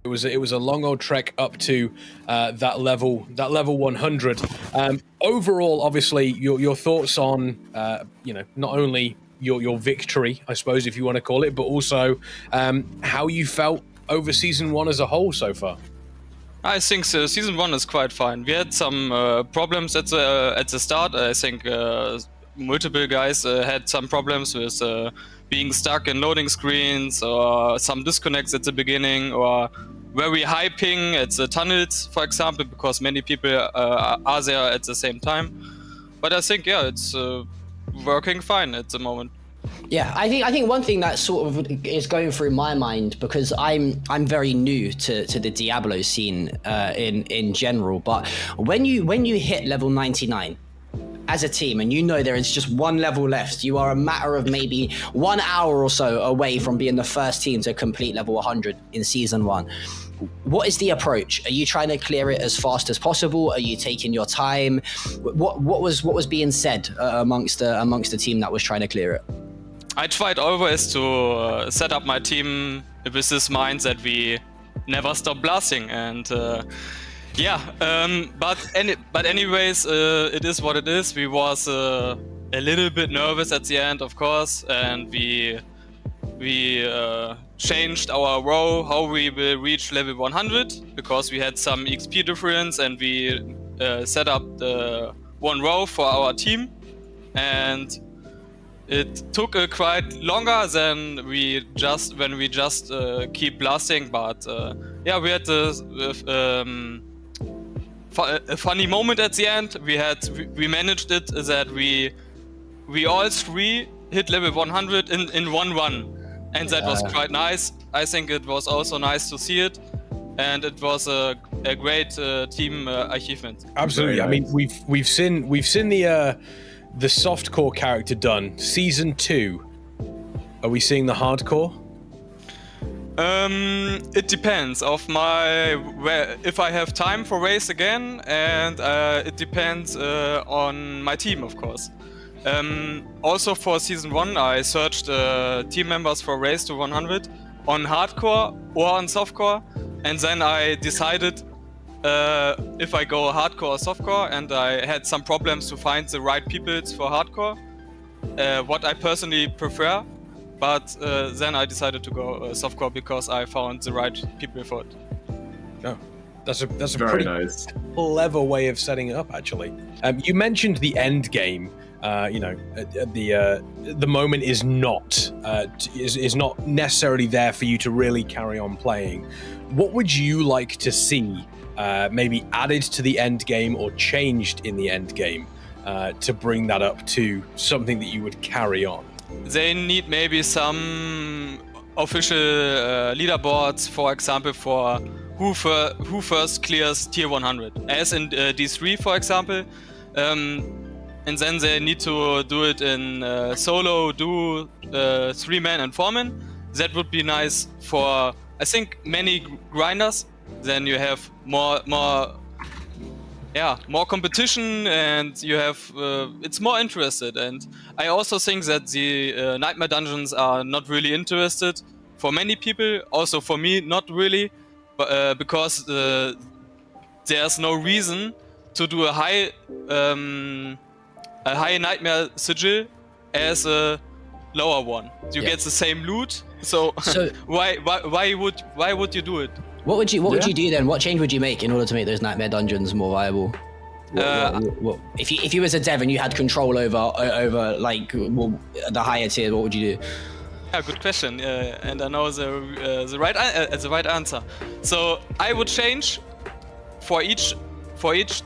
It was a long old trek up to that level 100. Overall, obviously, your thoughts on not only your victory, I suppose, if you want to call it, but also how you felt over season 1 as a whole so far. I think season 1 is quite fine. We had some problems at the start. I think multiple guys had some problems with being stuck in loading screens, or some disconnects at the beginning, or very high ping at the tunnels, for example, because many people are there at the same time. But I think, it's working fine at the moment. Yeah, I think one thing that sort of is going through my mind, because I'm very new to the Diablo scene in general, but when you hit level 99 as a team and you know there is just one level left, you are a matter of maybe 1 hour or so away from being the first team to complete level 100 in season 1. What is the approach? Are you trying to clear it as fast as possible? Are you taking your time? What was being said amongst the team that was trying to clear it? I tried always to set up my team with this mind that we never stop blasting, and but anyways, it is what it is. We was a little bit nervous at the end, of course, and we changed our row how we will reach level 100, because we had some XP difference, and we set up the one row for our team, and it took quite longer than when we just keep blasting, but we had a funny moment at the end. We managed it that we all three hit level 100 in one run, and that was quite nice. I think it was also nice to see it, and it was a great team achievement. Absolutely. I mean, we've seen the softcore character done. Season 2, are we seeing the hardcore? It depends if I have time for race again, and it depends on my team, of course. Also for season 1, I searched team members for race to 100 on hardcore or on softcore, and then I decided if I go hardcore or softcore, and I had some problems to find the right people for hardcore, what I personally prefer, but then I decided to go softcore because I found the right people for it. Oh, that's a Very pretty nice. clever way of setting it up, actually. You mentioned the end game. The moment is not necessarily there for you to really carry on playing. What would you like to see maybe added to the end game or changed in the end game to bring that up to something that you would carry on? They need maybe some official leaderboards, for example, for who first clears tier 100, as in D3, for example. And then they need to do it in solo, 3-man and 4-man. That would be nice for, I think, many grinders. Then you have more competition, and you have it's more interested. And I also think that the nightmare dungeons are not really interested for many people. Also for me, not really, but because there's no reason to do a high nightmare sigil as a lower one. You get the same loot, so why would you do it? What would you do then? What change would you make in order to make those nightmare dungeons more viable? If you was a dev and you had control over like the higher tier, what would you do? Yeah, good question, and I know the right answer. So I would change for each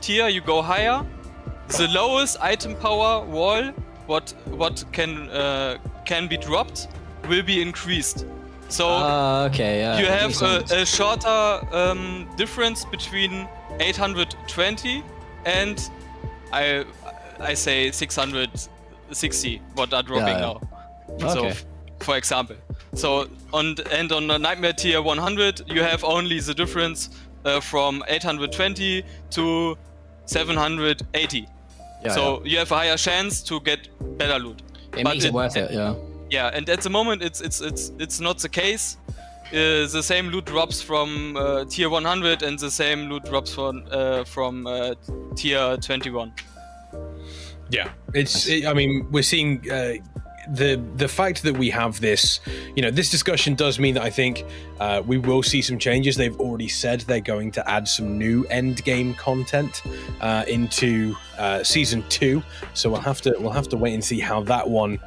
tier you go higher. The lowest item power wall, what can be dropped, will be increased. So you have a shorter difference between 820 and I say 660, what are dropping now. Okay. So, for example, on the Nightmare tier 100, you have only the difference from 820 to 780. You have a higher chance to get better loot. It makes it worth it, yeah. Yeah, and at the moment it's not the case. the same loot drops from tier 100 and the same loot drops from tier 21. Yeah, I mean, we're seeing the fact that we have this, this discussion does mean that I think we will see some changes. They've already said they're going to add some new end game content into season 2, so we'll have to wait and see how that one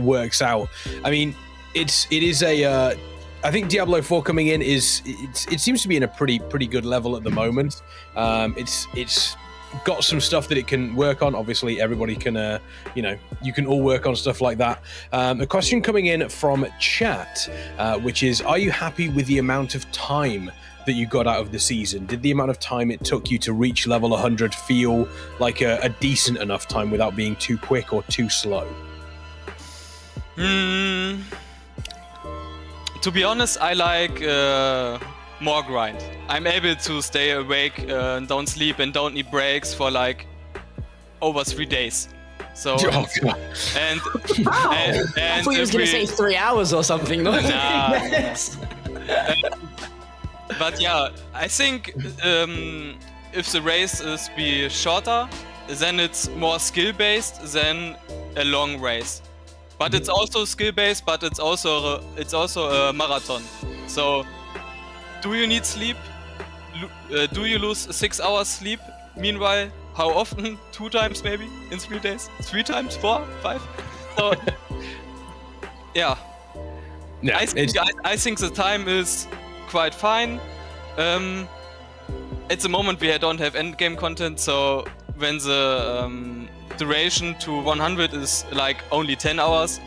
works out. I mean, it is a. I think Diablo 4 coming in it seems to be in a pretty good level at the moment. It's got some stuff that it can work on. Obviously, everybody can, you can all work on stuff like that. A question coming in from chat, which is, are you happy with the amount of time that you got out of the season? Did the amount of time it took you to reach level 100 feel like a decent enough time without being too quick or too slow? To be honest, I like more grind. I'm able to stay awake and don't sleep and don't need breaks for like over 3 days. So and I thought you was gonna say 3 hours or something. Nah. But yeah, I think if the race is be shorter, then it's more skill based than a long race. But it's also skill based, but it's also a marathon. So, do you need sleep? Do you lose 6 hours sleep? Meanwhile, how often? 2 times maybe in 3 days? 3 times? 4? 5? So, yeah. I think the time is quite fine. At the moment we don't have endgame content, so when the duration to 100 is like only 10 hours,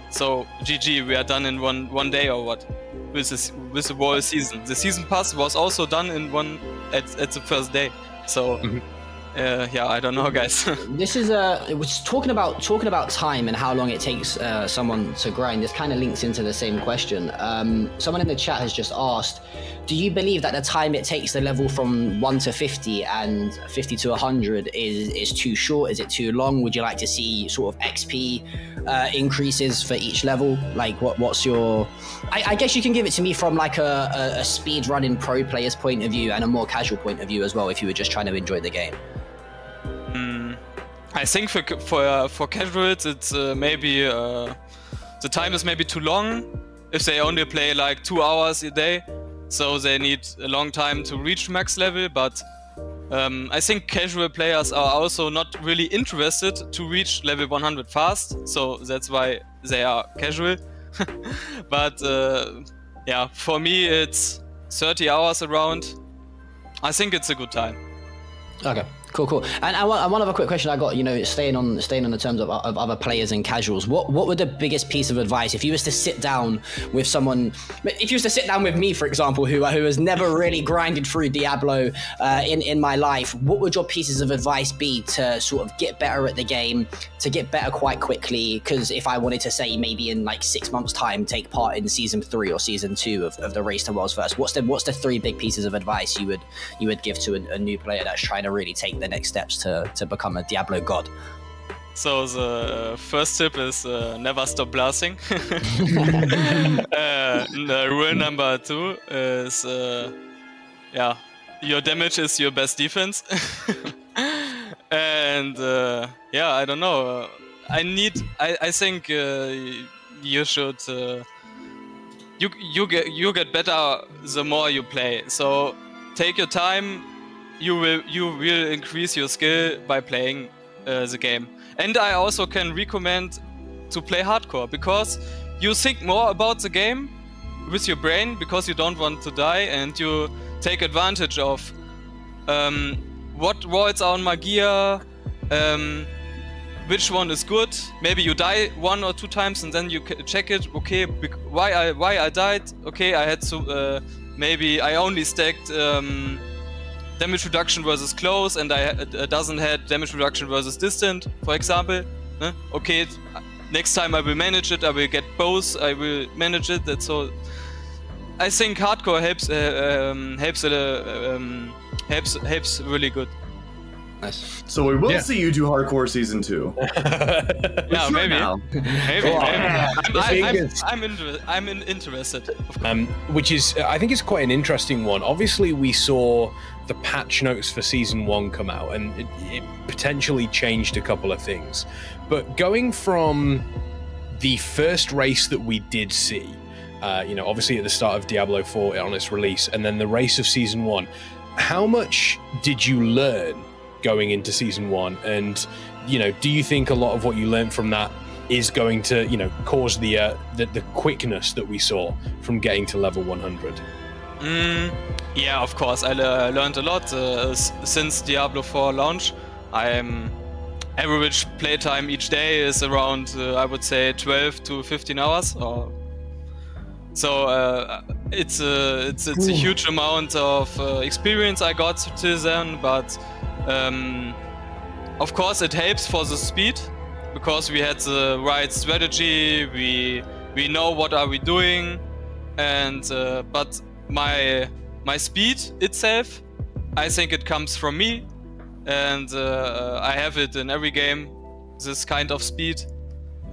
so GG, we are done in one day or what with the whole season. The season pass was also done in at the first day, so yeah, I don't know, guys. This is it was talking about time and how long it takes someone to grind. This kind of links into the same question. Someone in the chat has just asked, do you believe that the time it takes the level from 1 to 50 and 50 to 100 is too short? Is it too long? Would you like to see sort of XP increases for each level? Like, what's your... I guess you can give it to me from like a speed running pro player's point of view and a more casual point of view as well, if you were just trying to enjoy the game. I think for casuals, it's maybe the time is maybe too long if they only play like 2 hours a day, so they need a long time to reach max level. But I think casual players are also not really interested to reach level 100 fast, so that's why they are casual. But yeah, for me it's 30 hours around. I think it's a good time. Okay. Cool. And one other quick question I got, staying on the terms of other players and casuals, what would the biggest piece of advice, if you was to sit down with someone, if you was to sit down with me, for example, who has never really grinded through Diablo in my life, what would your pieces of advice be to sort of get better at the game, to get better quite quickly? Because if I wanted to say maybe in like 6 months' time, take part in season 3 or season 2 of the Race to Worlds First, what's the 3 big pieces of advice you would give to a new player that's trying to really take the next steps to become a Diablo god? So the first tip is never stop blasting. Rule number 2 is your damage is your best defense. And yeah, I don't know. I think you should you get better the more you play. So take your time. You will increase your skill by playing the game. And I also can recommend to play hardcore, because you think more about the game with your brain, because you don't want to die, and you take advantage of what worlds are on my gear, which one is good. Maybe you die 1 or 2 times and then you check it. Okay, why I died? Okay, I had to maybe I only stacked damage reduction versus close, and I doesn't have damage reduction versus distant, for example. Okay, next time I will manage it. I will get both. I will manage it. That's all. I think hardcore helps really good. Nice. So we will see you do hardcore season 2. Yeah, maybe. Maybe. I'm interested. Of course. Which is, I think, it's quite an interesting one. Obviously, we saw the patch notes for season 1 come out, and it potentially changed a couple of things. But going from the first race that we did see, obviously at the start of Diablo 4 on its release, and then the race of season 1, how much did you learn going into season 1? And do you think a lot of what you learned from that is going to cause the quickness that we saw from getting to level 100? Yeah, of course. I learned a lot since Diablo 4 launch. Average playtime each day is around, I would say, 12 to 15 hours. So it's a huge amount of experience I got till then, but of course it helps for the speed, because we had the right strategy, we know what are we doing, and but my speed itself, I think it comes from me, and I have it in every game, this kind of speed,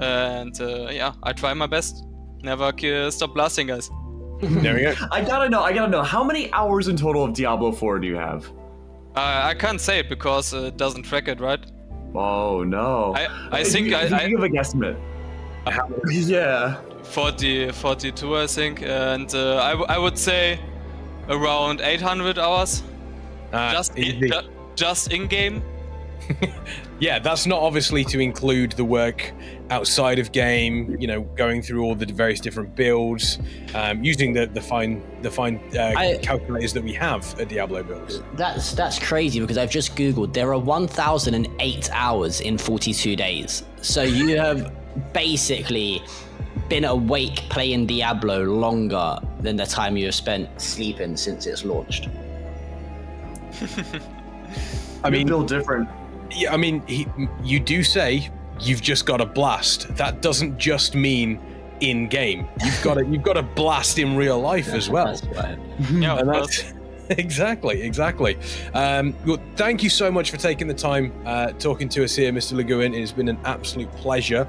and I try my best. Never stop blasting, guys. There we go. I gotta know, how many hours in total of Diablo 4 do you have? I can't say it because it doesn't track it, right? Oh no. I think you give a guesstimate. Yeah. 42, I think, and I would say around 800 hours. Just in game. Yeah, that's not obviously to include the work outside of game, going through all the various different builds, using the fine calculators that we have at Diablo builds. That's crazy, because I've just Googled. There are 1,008 hours in 42 days. So you have basically been awake playing Diablo longer than the time you have spent sleeping since it's launched. I mean, build different. Yeah, I mean, you do say you've just got a blast. That doesn't just mean in game. You've got a blast in real life as well. That's right. Yeah, And that's, exactly. Well, thank you so much for taking the time talking to us here, MrLeguan. It has been an absolute pleasure.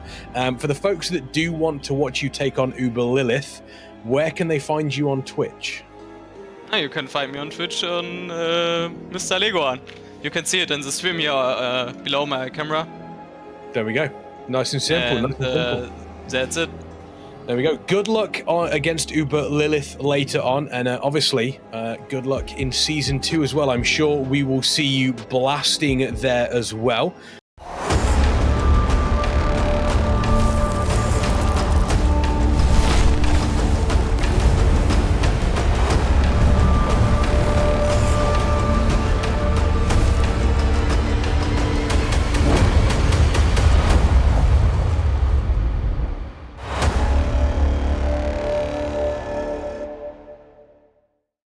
For the folks that do want to watch you take on Uber Lilith, where can they find you on Twitch? You can find me on Twitch on MrLeguan. You can see it in the stream here below my camera. There we go. Nice and simple. That's it. There we go. Good luck against Uber Lilith later on, and obviously, good luck in Season 2 as well. I'm sure we will see you blasting there as well.